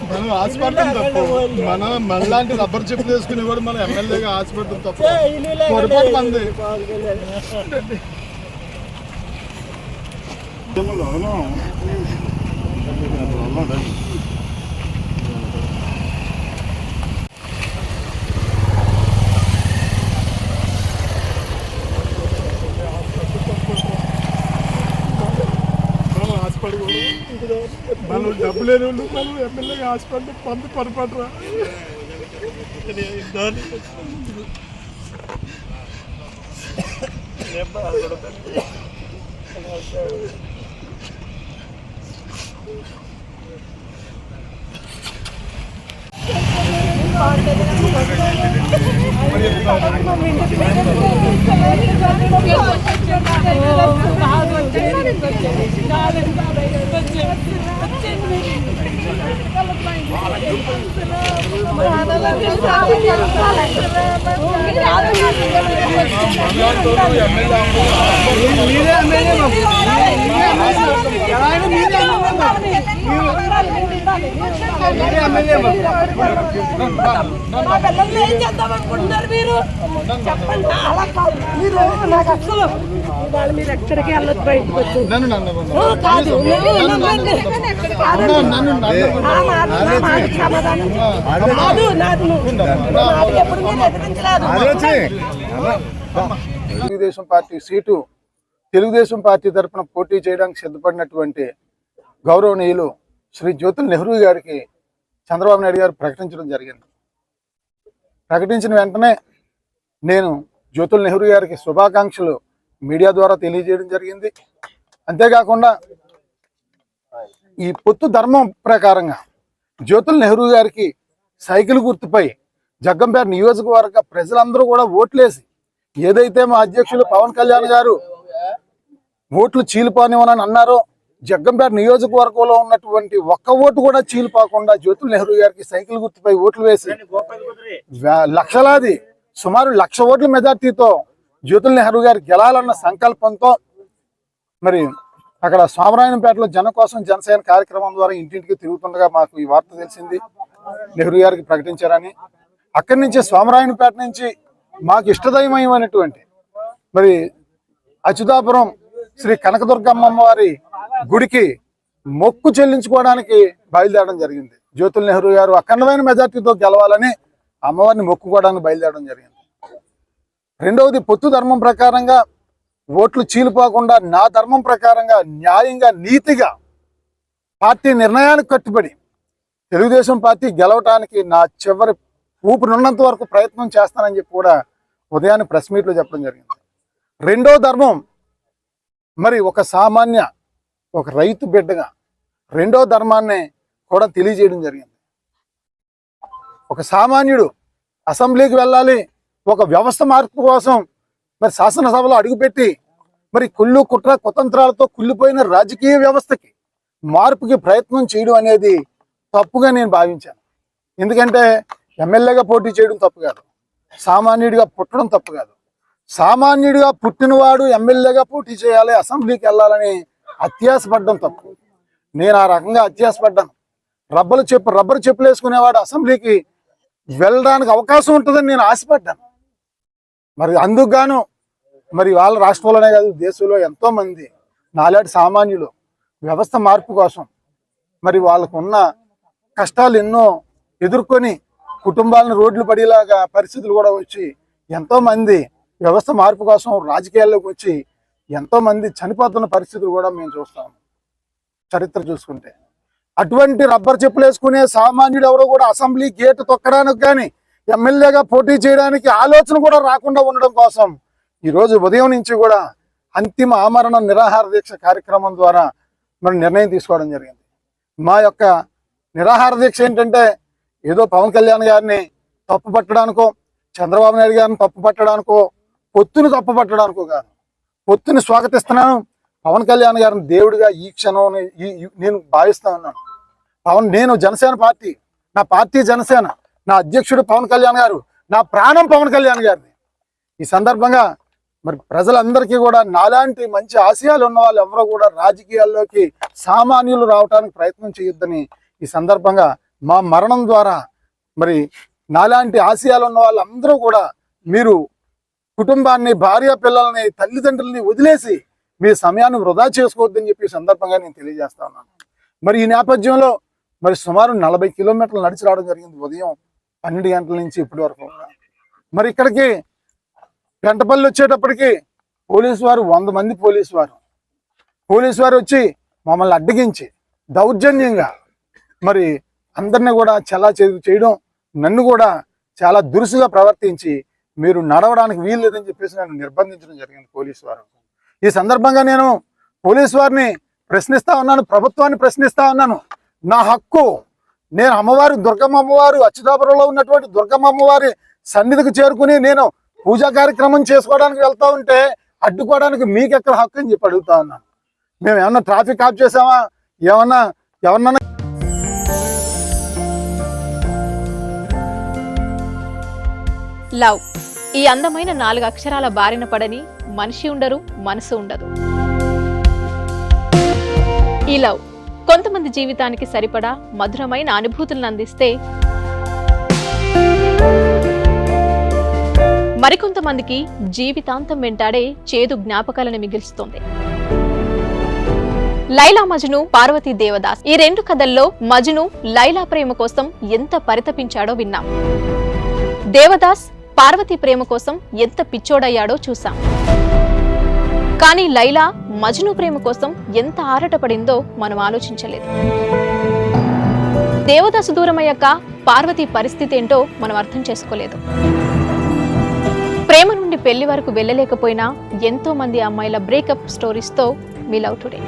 మనం హాస్పిటల్ తప్పు, మనం మనలాంటి రబ్బర్ చెప్పులు వేసుకుని కూడా మనం ఎమ్మెల్యేగా హాస్పిటల్ తప్పు పొరపాటు మంది. మనం డబ్బు లేని వాళ్ళు మనం ఎమ్మెల్యేగా హాస్పిటల్ పంపి పొరపాటురా. మీరు ఎక్కడికి వెళ్ళొచ్చు బయటకు వచ్చి Telugu Desam party seat Telugu Desam party తరఫున పోటీ చేయడానికి సిద్ధపడినటువంటి గౌరవనీయులు శ్రీ జ్యోతుల నెహ్రూ గారికి చంద్రబాబు నాయుడు గారు ప్రకటించడం జరిగింది. ప్రకటించిన వెంటనే నేను జ్యోతుల నెహ్రూ గారికి శుభాకాంక్షలు మీడియా ద్వారా తెలియజేయడం జరిగింది. అంతేకాకుండా ఈ పొత్తు ధర్మం ప్రకారంగా జ్యోతుల నెహ్రూ గారికి సైకిల్ గుర్తుపై జగ్గంపేట నియోజకవర్గ ప్రజలందరూ కూడా ఓట్లేసి ఏదైతే మా అధ్యక్షులు పవన్ కళ్యాణ్ గారు ఓట్లు చీలిపోనివ్వనని అన్నారో జగ్గంపేట నియోజకవర్గంలో ఉన్నటువంటి ఒక్క ఓటు కూడా చీలిపోకుండా జ్యోతుల నెహ్రూ గారికి సైకిల్ గుర్తుపై ఓట్లు వేసి లక్షలాది సుమారు 1,00,000 ఓట్ల మెజార్టీతో జ్యోతుల నెహ్రూ గారు గెలాలన్న సంకల్పంతో మరి అక్కడ సోమరాయనపేటలో జన కోసం జనసేన కార్యక్రమం ద్వారా ఇంటింటికి తిరుగుతుండగా మాకు ఈ వార్త తెలిసింది, నెహ్రూ గారికి ప్రకటించారని. అక్కడి నుంచి సోమరాయనపేట నుంచి మాకు ఇష్టదైవమైనటువంటి మరి అచ్యుతాపురం శ్రీ కనకదుర్గమ్మ వారి గుడికి మొక్కు చెల్లించుకోవడానికి బయలుదేరడం జరిగింది. జ్యోతుల నెహ్రూ గారు అఖండమైన మెజార్టీతో గెలవాలని అమ్మవారిని మొక్కుకోవడానికి బయలుదేరడం జరిగింది. రెండవది, పొత్తు ధర్మం ప్రకారంగా ఓట్లు చీలిపోకుండా నా ధర్మం ప్రకారంగా న్యాయంగా నీతిగా పార్టీ నిర్ణయానికి కట్టుబడి తెలుగుదేశం పార్టీ గెలవటానికి నా చివరి ఊపిరిన్నంత వరకు ప్రయత్నం చేస్తానని చెప్పి కూడా ఉదయాన్నే ప్రెస్ మీట్లో చెప్పడం జరిగింది. రెండో ధర్మం మరి ఒక సామాన్య ఒక రైతు బిడ్డగా రెండో ధర్మాన్ని కూడా తెలియజేయడం జరిగింది. ఒక సామాన్యుడు అసెంబ్లీకి వెళ్ళాలి, ఒక వ్యవస్థ మార్పు కోసం మరి శాసనసభలో అడుగుపెట్టి మరి కుళ్ళు కుట్ర కుతంత్రాలతో కుళ్ళిపోయిన రాజకీయ వ్యవస్థకి మార్పుకి ప్రయత్నం చేయడం అనేది తప్పుగా నేను భావించాను. ఎందుకంటే ఎమ్మెల్యేగా పోటీ చేయడం తప్పు కాదు, సామాన్యుడిగా పుట్టడం తప్పు కాదు. సామాన్యుడిగా పుట్టినవాడు ఎమ్మెల్యేగా పోటీ చేయాలి, అసెంబ్లీకి వెళ్ళాలని అత్యాసపడ్డం తప్పు. నేను ఆ రకంగా అత్యాసపడ్డాను. రబ్బర్ చెప్పులు వేసుకునేవాడు అసెంబ్లీకి వెళ్ళడానికి అవకాశం ఉంటుందని నేను ఆశపడ్డాను. మరి అందుకు గాను మరి వాళ్ళ రాష్ట్రంలోనే కాదు దేశంలో ఎంతో మంది నాలాంటి సామాన్యులు వ్యవస్థ మార్పు కోసం మరి వాళ్ళకు ఉన్న కష్టాలు ఎన్నో ఎదుర్కొని కుటుంబాలను రోడ్లు పడేలాగా పరిస్థితులు కూడా వచ్చి ఎంతో మంది వ్యవస్థ మార్పు కోసం రాజకీయాల్లోకి వచ్చి ఎంతో మంది చనిపోతున్న పరిస్థితులు కూడా మేము చూస్తాము చరిత్ర చూసుకుంటే. అటువంటి రబ్బర్ చెప్పులు వేసుకునే సామాన్యుడు ఎవరో కూడా అసెంబ్లీ గేటు తొక్కడానికి కానీ ఎమ్మెల్యేగా పోటీ చేయడానికి ఆలోచన కూడా రాకుండా ఉండడం కోసం ఈరోజు ఉదయం నుంచి కూడా అంతిమ ఆమరణ నిరాహార దీక్ష కార్యక్రమం ద్వారా మనం నిర్ణయం తీసుకోవడం జరిగింది. మా యొక్క నిరాహార దీక్ష ఏంటంటే ఏదో పవన్ కళ్యాణ్ గారిని తప్పు పట్టడానికో చంద్రబాబు నాయుడు గారిని తప్పు పట్టడానికో పొత్తుని తప్పు పట్టడానికో కాదు. పొత్తుని స్వాగతిస్తున్నాను, పవన్ కళ్యాణ్ గారిని దేవుడిగా ఈ క్షణం నేను భావిస్తా ఉన్నాను. నేను జనసేన పార్టీ, నా పార్టీ జనసేన, నా అధ్యక్షుడు పవన్ కళ్యాణ్ గారు, నా ప్రాణం పవన్ కళ్యాణ్ గారిని. ఈ సందర్భంగా మరి ప్రజలందరికీ కూడా నాలాంటి మంచి ఆశయాలు ఉన్న వాళ్ళు ఎవరో కూడా రాజకీయాల్లోకి సామాన్యులు రావడానికి ప్రయత్నం చేయొద్దని ఈ సందర్భంగా మా మరణం ద్వారా మరి నాలాంటి ఆశయాలు ఉన్న వాళ్ళందరూ కూడా మీరు కుటుంబాన్ని, భార్య పిల్లల్ని, తల్లిదండ్రుల్ని వదిలేసి మీ సమయాన్ని వృధా చేసుకోవద్దని చెప్పి ఈ సందర్భంగా నేను తెలియజేస్తా ఉన్నాను. మరి ఈ నేపథ్యంలో మరి సుమారు 40 కిలోమీటర్లు నడిచి రావడం జరిగింది ఉదయం 12 గంటల నుంచి ఇప్పటి వరకు. మరి ఇక్కడికి పెంటపల్లి వచ్చేటప్పటికి పోలీసు వారు 100 మంది పోలీసు వారు వచ్చి మమ్మల్ని అడ్డగించి దౌర్జన్యంగా మరి అందరినీ కూడా చాలా చేయడం, నన్ను కూడా చాలా దురుసుగా ప్రవర్తించి మీరు నడవడానికి వీలు లేదని చెప్పేసి నన్ను నిర్బంధించడం జరిగింది పోలీసు వారు. ఈ సందర్భంగా నేను పోలీసు వారిని ప్రశ్నిస్తా ఉన్నాను, ప్రభుత్వాన్ని ప్రశ్నిస్తా ఉన్నాను. నా హక్కు, నేను అమ్మవారు దుర్గమ్మ అమ్మవారు అచ్యుతాపురంలో ఉన్నటువంటి దుర్గమ్మ అమ్మవారి సన్నిధికి చేరుకుని నేను పూజా కార్యక్రమం చేసుకోవడానికి వెళ్తా ఉంటే అడ్డుకోవడానికి మీకు ఎక్కడ హక్కు అని చెప్పి అడుగుతా ఉన్నాను. మేము ఏమన్నా ట్రాఫిక్ ఆఫ్ చేసామా? ఎవరన్నా లవ్ ఈ అందమైన 4 అక్షరాల బారిన పడని మనిషి ఉండరు, మనసు ఉండదు. ఈ లవ్ కొంతమంది జీవితానికి సరిపడా మధురమైన అనుభూతులను అందిస్తే, మరికొంతమందికి జీవితాంతం వెంటాడే చేదు జ్ఞాపకాలను మిగిల్స్తుంది. లైలా మజ్ను, పార్వతీ దేవదాస్ ఈ 2 కథల్లో మజ్ను లైలా ప్రేమ కోసం ఎంత పరితపించాడో విన్నాం. దేవదాస్ పార్వతి ప్రేమ కోసం ఎంత పిచ్చోడయ్యాడో చూసాం. కానీ లైలా మజ్ను ప్రేమ కోసం ఎంత ఆరాటపడిందో మనం ఆలోచించలేదు. దేవదాసు దూరమయ్యాక పార్వతి పరిస్థితి ఏంటో మనం అర్థం చేసుకోలేదు. ప్రేమ నుండి పెళ్లి వరకు వెళ్ళలేకపోయినా ఎంతో మంది అమ్మాయిల బ్రేకప్ స్టోరీస్తో మీ లవ్ టుడే.